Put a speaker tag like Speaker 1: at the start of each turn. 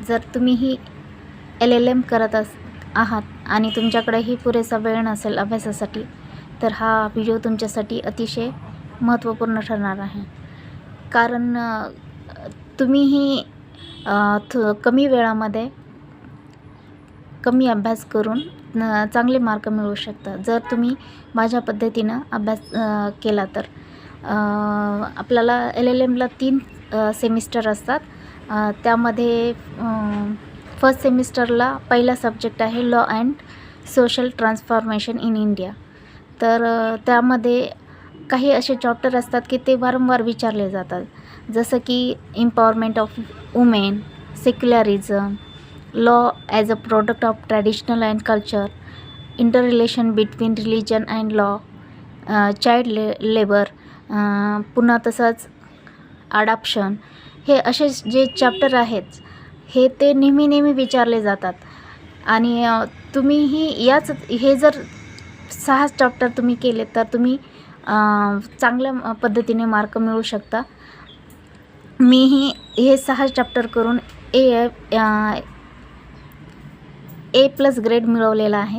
Speaker 1: जर तुम्हीही LLM करत आहात आणि तुमच्याकडेही पुरेसा वेळ नसेल अभ्यासासाठी, तर हा व्हिडिओ तुमच्यासाठी अतिशय महत्त्वपूर्ण ठरणार आहे. कारण तुम्हीही कमी वेळामध्ये कमी अभ्यास करून चांगले मार्क मिळवू शकता जर तुम्ही माझ्या पद्धतीनं अभ्यास केला तर. आपल्याला LLMला 3 सेमिस्टर असतात. त्यामध्ये फर्स्ट सेमिस्टरला पहिला सब्जेक्ट आहे law and social transformation in India. तर त्यामध्ये काही असे चॅप्टर असतात की ते वारंवार विचारले जातात, जसं की empowerment of women, secularism, law as a product of traditional and culture, inter relation between religion and law, child labour, पुन्हा तसंच अडॉप्शन. हे असे जे चॅप्टर आहेत हे ते नेहमी विचारले जातात. आणि तुम्हीही हे जर 6 चॅप्टर तुम्ही केले तर तुम्ही चांगल्या पद्धतीने मार्क मिळवू शकता. मीही हे 6 चॅप्टर करून A+ ग्रेड मिळवलेला आहे.